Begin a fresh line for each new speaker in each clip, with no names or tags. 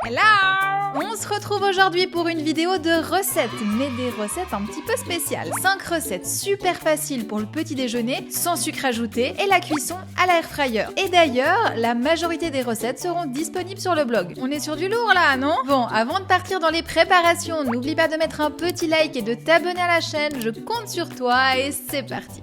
Hello! On se retrouve aujourd'hui pour une vidéo de recettes, mais des recettes un petit peu spéciales. 5 recettes super faciles pour le petit déjeuner, sans sucre ajouté, et la cuisson à l'air fryer. Et d'ailleurs, la majorité des recettes seront disponibles sur le blog. On est sur du lourd là, non? Bon, avant de partir dans les préparations, n'oublie pas de mettre un petit like et de t'abonner à la chaîne, je compte sur toi et c'est parti!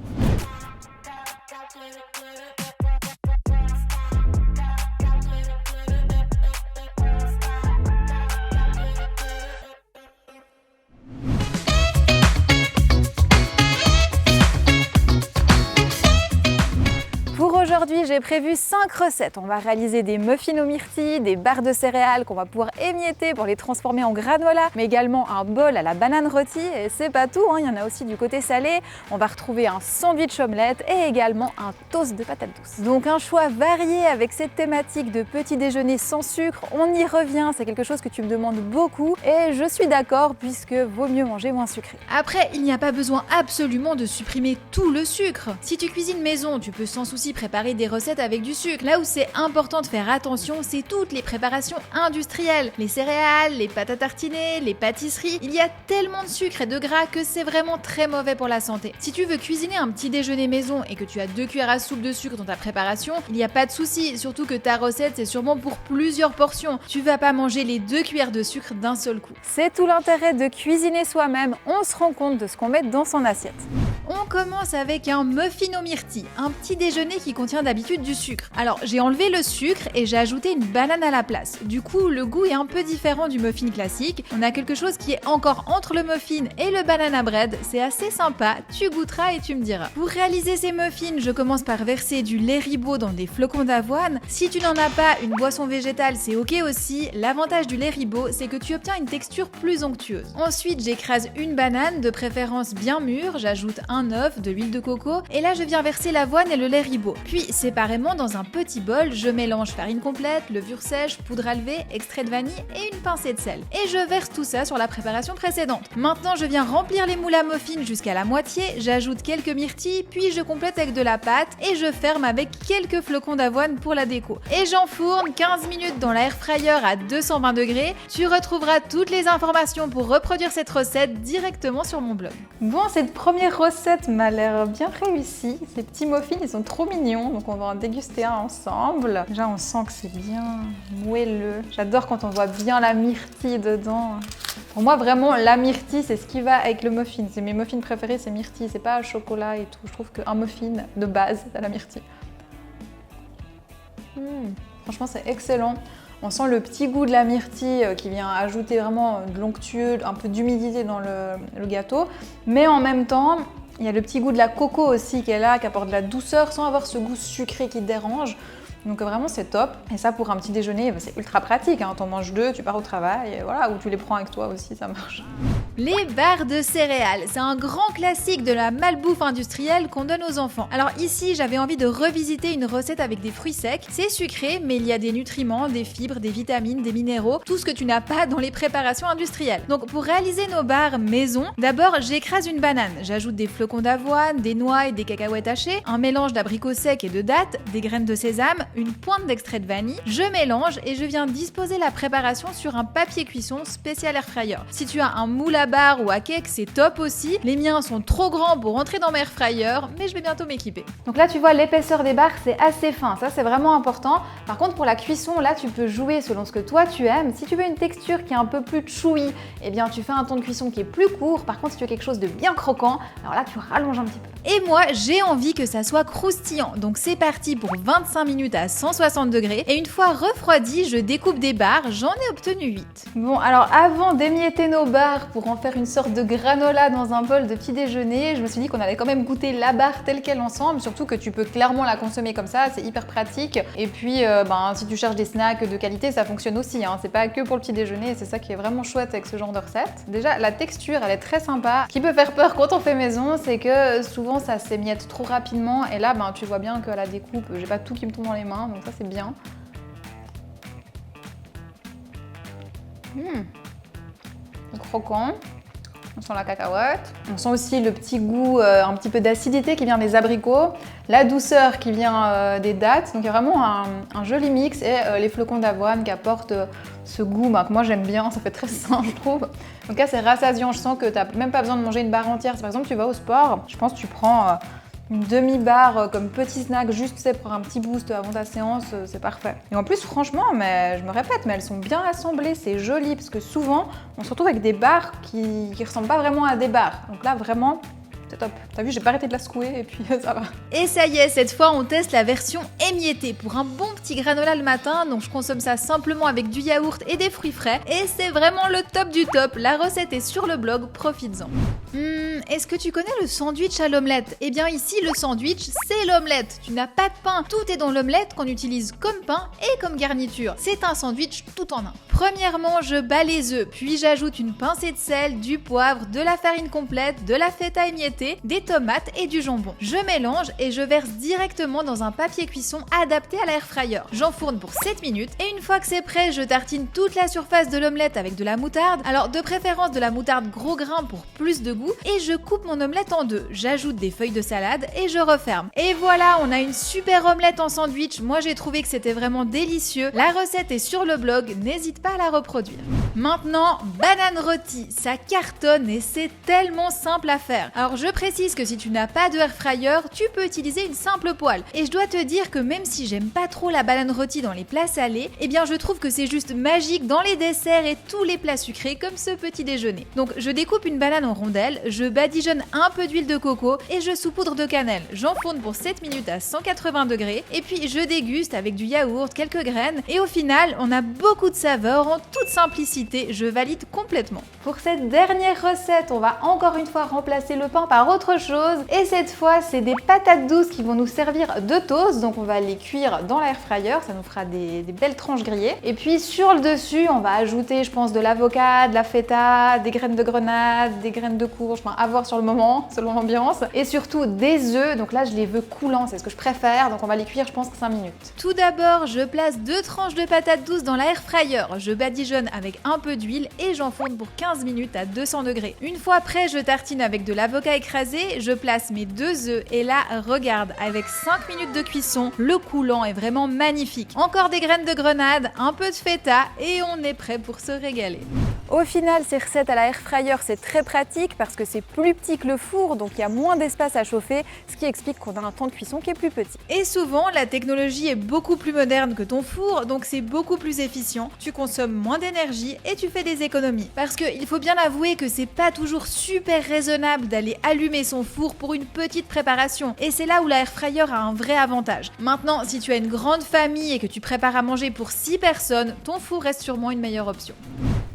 Aujourd'hui, j'ai prévu 5 recettes. On va réaliser des muffins aux myrtilles, des barres de céréales qu'on va pouvoir émietter pour les transformer en granola, mais également un bol à la banane rôtie. Et c'est pas tout, il y en a aussi du côté salé. On va retrouver un sandwich omelette et également un toast de patates douces. Donc un choix varié avec cette thématique de petit déjeuner sans sucre. On y revient, c'est quelque chose que tu me demandes beaucoup et je suis d'accord puisque vaut mieux manger moins sucré. Après, il n'y a pas besoin absolument de supprimer tout le sucre. Si tu cuisines maison, tu peux sans souci préparer des recettes avec du sucre. Là où c'est important de faire attention, c'est toutes les préparations industrielles. Les céréales, les pâtes à tartiner, les pâtisseries. Il y a tellement de sucre et de gras que c'est vraiment très mauvais pour la santé. Si tu veux cuisiner un petit déjeuner maison et que tu as 2 cuillères à soupe de sucre dans ta préparation, il n'y a pas de souci, surtout que ta recette c'est sûrement pour plusieurs portions. Tu vas pas manger les 2 cuillères de sucre d'un seul coup. C'est tout l'intérêt de cuisiner soi-même, on se rend compte de ce qu'on met dans son assiette. On commence avec un muffin aux myrtilles, un petit déjeuner qui contient d'habitude du sucre. Alors j'ai enlevé le sucre et j'ai ajouté une banane à la place. Du coup le goût est un peu différent du muffin classique. On a quelque chose qui est encore entre le muffin et le banana bread. C'est assez sympa, tu goûteras et tu me diras. Pour réaliser ces muffins, je commence par verser du lait Ribot dans des flocons d'avoine. Si tu n'en as pas, une boisson végétale c'est ok aussi. L'avantage du lait Ribot c'est que tu obtiens une texture plus onctueuse. Ensuite j'écrase une banane, de préférence bien mûre, j'ajoute un œuf, de l'huile de coco et là je viens verser l'avoine et le lait Ribot. Puis séparément dans un petit bol, je mélange farine complète, levure sèche, poudre à lever, extrait de vanille et une pincée de sel. Et je verse tout ça sur la préparation précédente. Maintenant je viens remplir les moules à muffins jusqu'à la moitié, j'ajoute quelques myrtilles, puis je complète avec de la pâte et je ferme avec quelques flocons d'avoine pour la déco. Et j'enfourne 15 minutes dans l'air fryer à 220 degrés. Tu retrouveras toutes les informations pour reproduire cette recette directement sur mon blog. Bon, cette première recette m'a l'air bien réussie. Ces petits muffins, ils sont trop mignons, donc on va en déguster un ensemble. Déjà, on sent que c'est bien moelleux. J'adore quand on voit bien la myrtille dedans. Pour moi, vraiment, la myrtille, c'est ce qui va avec le muffin. C'est mes muffins préférés, c'est myrtille, c'est pas chocolat et tout. Je trouve qu'un muffin de base, c'est la myrtille. Franchement, c'est excellent. On sent le petit goût de la myrtille qui vient ajouter vraiment de l'onctueux, un peu d'humidité dans le gâteau. Mais en même temps, il y a le petit goût de la coco aussi qui est là, qui apporte de la douceur sans avoir ce goût sucré qui dérange. Donc vraiment c'est top. Et ça pour un petit déjeuner, c'est ultra pratique. T'en manges 2, tu pars au travail, et voilà, ou tu les prends avec toi aussi, ça marche. Les barres de céréales, c'est un grand classique de la malbouffe industrielle qu'on donne aux enfants. Alors ici, j'avais envie de revisiter une recette avec des fruits secs. C'est sucré, mais il y a des nutriments, des fibres, des vitamines, des minéraux, tout ce que tu n'as pas dans les préparations industrielles. Donc pour réaliser nos barres maison, d'abord j'écrase une banane. J'ajoute des flocons d'avoine, des noix et des cacahuètes hachées, un mélange d'abricots secs et de dattes, des graines de sésame, une pointe d'extrait de vanille. Je mélange et je viens disposer la préparation sur un papier cuisson spécial air fryer. Si tu as un moule à barre ou à cake, c'est top aussi. Les miens sont trop grands pour rentrer dans mes air fryer, mais je vais bientôt m'équiper. Donc là, tu vois, l'épaisseur des barres, c'est assez fin. Ça, c'est vraiment important. Par contre, pour la cuisson, là, tu peux jouer selon ce que toi, tu aimes. Si tu veux une texture qui est un peu plus chewy, eh bien, tu fais un temps de cuisson qui est plus court. Par contre, si tu veux quelque chose de bien croquant, alors là, tu rallonges un petit peu. Et moi, j'ai envie que ça soit croustillant. Donc, c'est parti pour 25 minutes à 160 degrés. Et une fois refroidi, je découpe des barres. J'en ai obtenu 8. Bon, alors avant d'émietter nos barres pour en faire une sorte de granola dans un bol de petit déjeuner, je me suis dit qu'on allait quand même goûter la barre telle qu'elle ensemble. Surtout que tu peux clairement la consommer comme ça, c'est hyper pratique. Et puis, si tu cherches des snacks de qualité, ça fonctionne aussi. C'est pas que pour le petit déjeuner. C'est ça qui est vraiment chouette avec ce genre de recette. Déjà, la texture, elle est très sympa. Ce qui peut faire peur quand on fait maison, c'est que souvent ça s'émiette trop rapidement. Et là, tu vois bien que la découpe, j'ai pas tout qui me tombe dans les mains. Donc ça, c'est bien. Croquant. On sent la cacahuète. On sent aussi le petit goût, un petit peu d'acidité qui vient des abricots, la douceur qui vient des dattes. Donc il y a vraiment un joli mix et les flocons d'avoine qui apportent ce goût que moi j'aime bien, ça fait très sain je trouve. Donc là c'est rassasiant, je sens que t'as même pas besoin de manger une barre entière. Si par exemple tu vas au sport, je pense que tu prends une demi-barre comme petit snack, juste pour un petit boost avant ta séance, c'est parfait. Et en plus franchement, mais je me répète, mais elles sont bien assemblées, c'est joli, parce que souvent on se retrouve avec des barres qui ressemblent pas vraiment à des barres. Donc là vraiment, c'est top. T'as vu, j'ai pas arrêté de la secouer et puis ça va.
Et ça y est, cette fois on teste la version émiettée pour un bon petit granola le matin. Donc je consomme ça simplement avec du yaourt et des fruits frais. Et c'est vraiment le top du top. La recette est sur le blog, profites-en. Est-ce que tu connais le sandwich à l'omelette? Eh bien ici, le sandwich, c'est l'omelette. Tu n'as pas de pain. Tout est dans l'omelette qu'on utilise comme pain et comme garniture. C'est un sandwich tout en un. Premièrement, je bats les œufs, puis j'ajoute une pincée de sel, du poivre, de la farine complète, de la feta émiettée, des tomates et du jambon. Je mélange et je verse directement dans un papier cuisson adapté à l'air fryer. J'enfourne pour 7 minutes et une fois que c'est prêt, je tartine toute la surface de l'omelette avec de la moutarde. Alors de préférence de la moutarde gros grain pour plus de goût et je coupe mon omelette en deux. J'ajoute des feuilles de salade et je referme. Et voilà, on a une super omelette en sandwich. Moi j'ai trouvé que c'était vraiment délicieux. La recette est sur le blog, n'hésite pas à la reproduire. Maintenant, banane rôtie, ça cartonne et c'est tellement simple à faire. Alors je précise que si tu n'as pas de air fryer, tu peux utiliser une simple poêle. Et je dois te dire que même si j'aime pas trop la banane rôtie dans les plats salés, eh bien je trouve que c'est juste magique dans les desserts et tous les plats sucrés comme ce petit déjeuner. Donc je découpe une banane en rondelles, je badigeonne un peu d'huile de coco et je saupoudre de cannelle. J'enfourne pour 7 minutes à 180 degrés et puis je déguste avec du yaourt, quelques graines et au final on a beaucoup de saveurs en toute simplicité, je valide complètement.
Pour cette dernière recette, on va encore une fois remplacer le pain par autre chose et cette fois c'est des patates douces qui vont nous servir de toast, donc on va les cuire dans l'air fryer, ça nous fera des belles tranches grillées et puis sur le dessus on va ajouter je pense de l'avocat, de la feta, des graines de grenade, des graines de courge, enfin à voir sur le moment, selon l'ambiance et surtout des œufs, donc là je les veux coulants, c'est ce que je préfère, donc on va les cuire je pense 5 minutes.
Tout d'abord je place 2 tranches de patates douces dans l'air fryer, je badigeonne avec un peu d'huile et j'enfourne pour 15 minutes à 200 degrés. Une fois prêt, je tartine avec de l'avocat écrasé, je place mes 2 œufs et là, regarde, avec 5 minutes de cuisson, le coulant est vraiment magnifique. Encore des graines de grenade, un peu de feta et on est prêt pour se régaler.
Au final, ces recettes à la air fryer, c'est très pratique parce que c'est plus petit que le four, donc il y a moins d'espace à chauffer, ce qui explique qu'on a un temps de cuisson qui est plus petit.
Et souvent, la technologie est beaucoup plus moderne que ton four, donc c'est beaucoup plus efficient, tu consommes moins d'énergie et tu fais des économies. Parce qu'il faut bien avouer que c'est pas toujours super raisonnable d'aller allumer son four pour une petite préparation, et c'est là où la air fryer a un vrai avantage. Maintenant, si tu as une grande famille et que tu prépares à manger pour 6 personnes, ton four reste sûrement une meilleure option.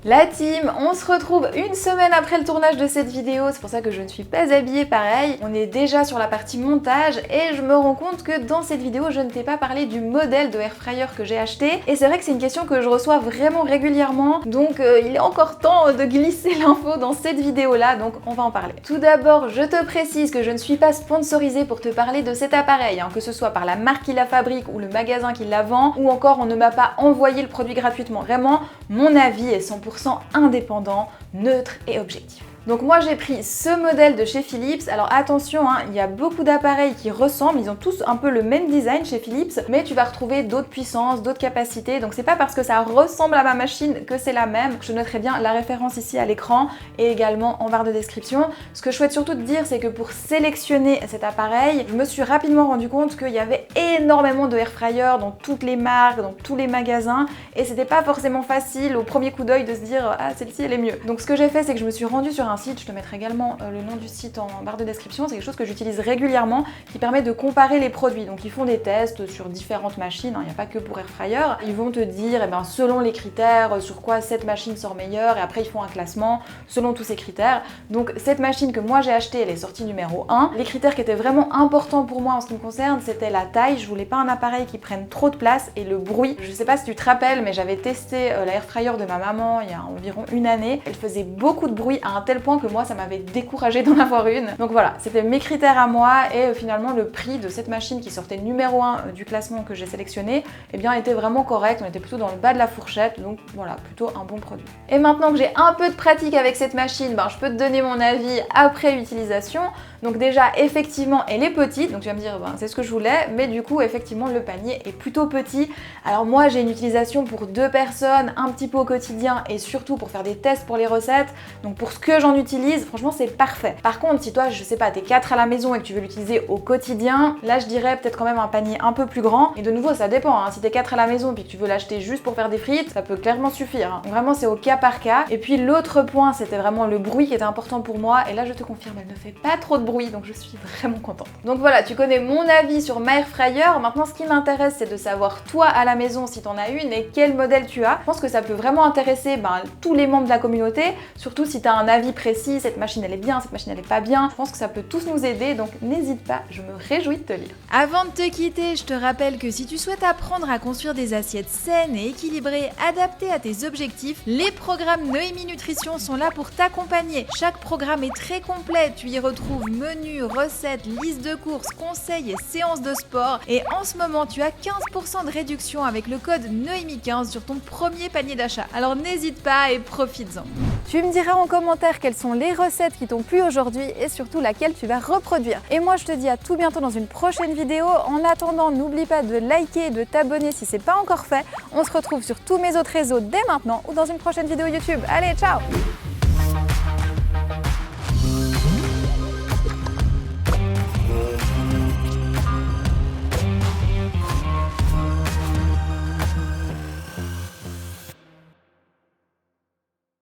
La team, on se retrouve une semaine après le tournage de cette vidéo, c'est pour ça que je ne suis pas habillée pareil. On est déjà sur la partie montage et je me rends compte que dans cette vidéo, je ne t'ai pas parlé du modèle de air fryer que j'ai acheté. Et c'est vrai que c'est une question que je reçois vraiment régulièrement, donc il est encore temps de glisser l'info dans cette vidéo-là, donc on va en parler. Tout d'abord, je te précise que je ne suis pas sponsorisée pour te parler de cet appareil, que ce soit par la marque qui la fabrique ou le magasin qui la vend, ou encore on ne m'a pas envoyé le produit gratuitement. Vraiment, mon avis est 100% indépendant, neutre et objectif. Donc moi j'ai pris ce modèle de chez Philips. Alors attention, il y a beaucoup d'appareils qui ressemblent, ils ont tous un peu le même design chez Philips, mais tu vas retrouver d'autres puissances, d'autres capacités, donc c'est pas parce que ça ressemble à ma machine que c'est la même. Je noterai bien la référence ici à l'écran et également en barre de description. Ce que je souhaite surtout te dire, c'est que pour sélectionner cet appareil, je me suis rapidement rendu compte qu'il y avait énormément de air fryer dans toutes les marques, dans tous les magasins, et c'était pas forcément facile au premier coup d'œil de se dire ah celle-ci elle est mieux. Donc ce que j'ai fait, c'est que je me suis rendue sur un site, je te mettrai également le nom du site en barre de description, c'est quelque chose que j'utilise régulièrement qui permet de comparer les produits. Donc ils font des tests sur différentes machines, il n'y a pas que pour air fryer, ils vont te dire selon les critères sur quoi cette machine sort meilleure et après ils font un classement selon tous ces critères. Donc cette machine que moi j'ai achetée, elle est sortie numéro 1. Les critères qui étaient vraiment importants pour moi en ce qui me concerne, c'était la taille, je voulais pas un appareil qui prenne trop de place et le bruit. Je sais pas si tu te rappelles, mais j'avais testé la air fryer de ma maman il y a environ une année, elle faisait beaucoup de bruit à un tel tel point que moi ça m'avait découragée d'en avoir une. Donc voilà, c'était mes critères à moi et finalement le prix de cette machine qui sortait numéro 1 du classement que j'ai sélectionné, eh bien était vraiment correct, on était plutôt dans le bas de la fourchette, donc voilà, plutôt un bon produit. Et maintenant que j'ai un peu de pratique avec cette machine, je peux te donner mon avis après utilisation. Donc déjà, effectivement, elle est petite, donc tu vas me dire, c'est ce que je voulais, mais du coup, effectivement, le panier est plutôt petit. Alors moi, j'ai une utilisation pour 2 personnes, un petit peu au quotidien et surtout pour faire des tests pour les recettes. Donc pour ce que j'en utilise, franchement, c'est parfait. Par contre, si toi, je sais pas, t'es 4 à la maison et que tu veux l'utiliser au quotidien, là, je dirais peut-être quand même un panier un peu plus grand. Et de nouveau, ça dépend, hein. Si t'es 4 à la maison et que tu veux l'acheter juste pour faire des frites, ça peut clairement suffire, hein. Donc vraiment, c'est au cas par cas. Et puis l'autre point, c'était vraiment le bruit qui était important pour moi. Et là, je te confirme, elle ne fait pas trop de bruit, donc je suis vraiment contente. Donc voilà, tu connais mon avis sur ma air fryer. Maintenant, ce qui m'intéresse, c'est de savoir toi à la maison si t'en as une et quel modèle tu as. Je pense que ça peut vraiment intéresser tous les membres de la communauté, surtout si t'as un avis précis, cette machine elle est bien, cette machine elle est pas bien. Je pense que ça peut tous nous aider, donc n'hésite pas, je me réjouis de te lire.
Avant de te quitter, je te rappelle que si tu souhaites apprendre à construire des assiettes saines et équilibrées, adaptées à tes objectifs, les programmes Noémie Nutrition sont là pour t'accompagner. Chaque programme est très complet, tu y retrouves menus, recettes, listes de courses, conseils et séances de sport. Et en ce moment, tu as 15% de réduction avec le code Noémie15 sur ton premier panier d'achat. Alors n'hésite pas et profites-en.
Tu me diras en commentaire quelles sont les recettes qui t'ont plu aujourd'hui et surtout laquelle tu vas reproduire. Et moi, je te dis à tout bientôt dans une prochaine vidéo. En attendant, n'oublie pas de liker et de t'abonner si c'est pas encore fait. On se retrouve sur tous mes autres réseaux dès maintenant ou dans une prochaine vidéo YouTube. Allez, ciao!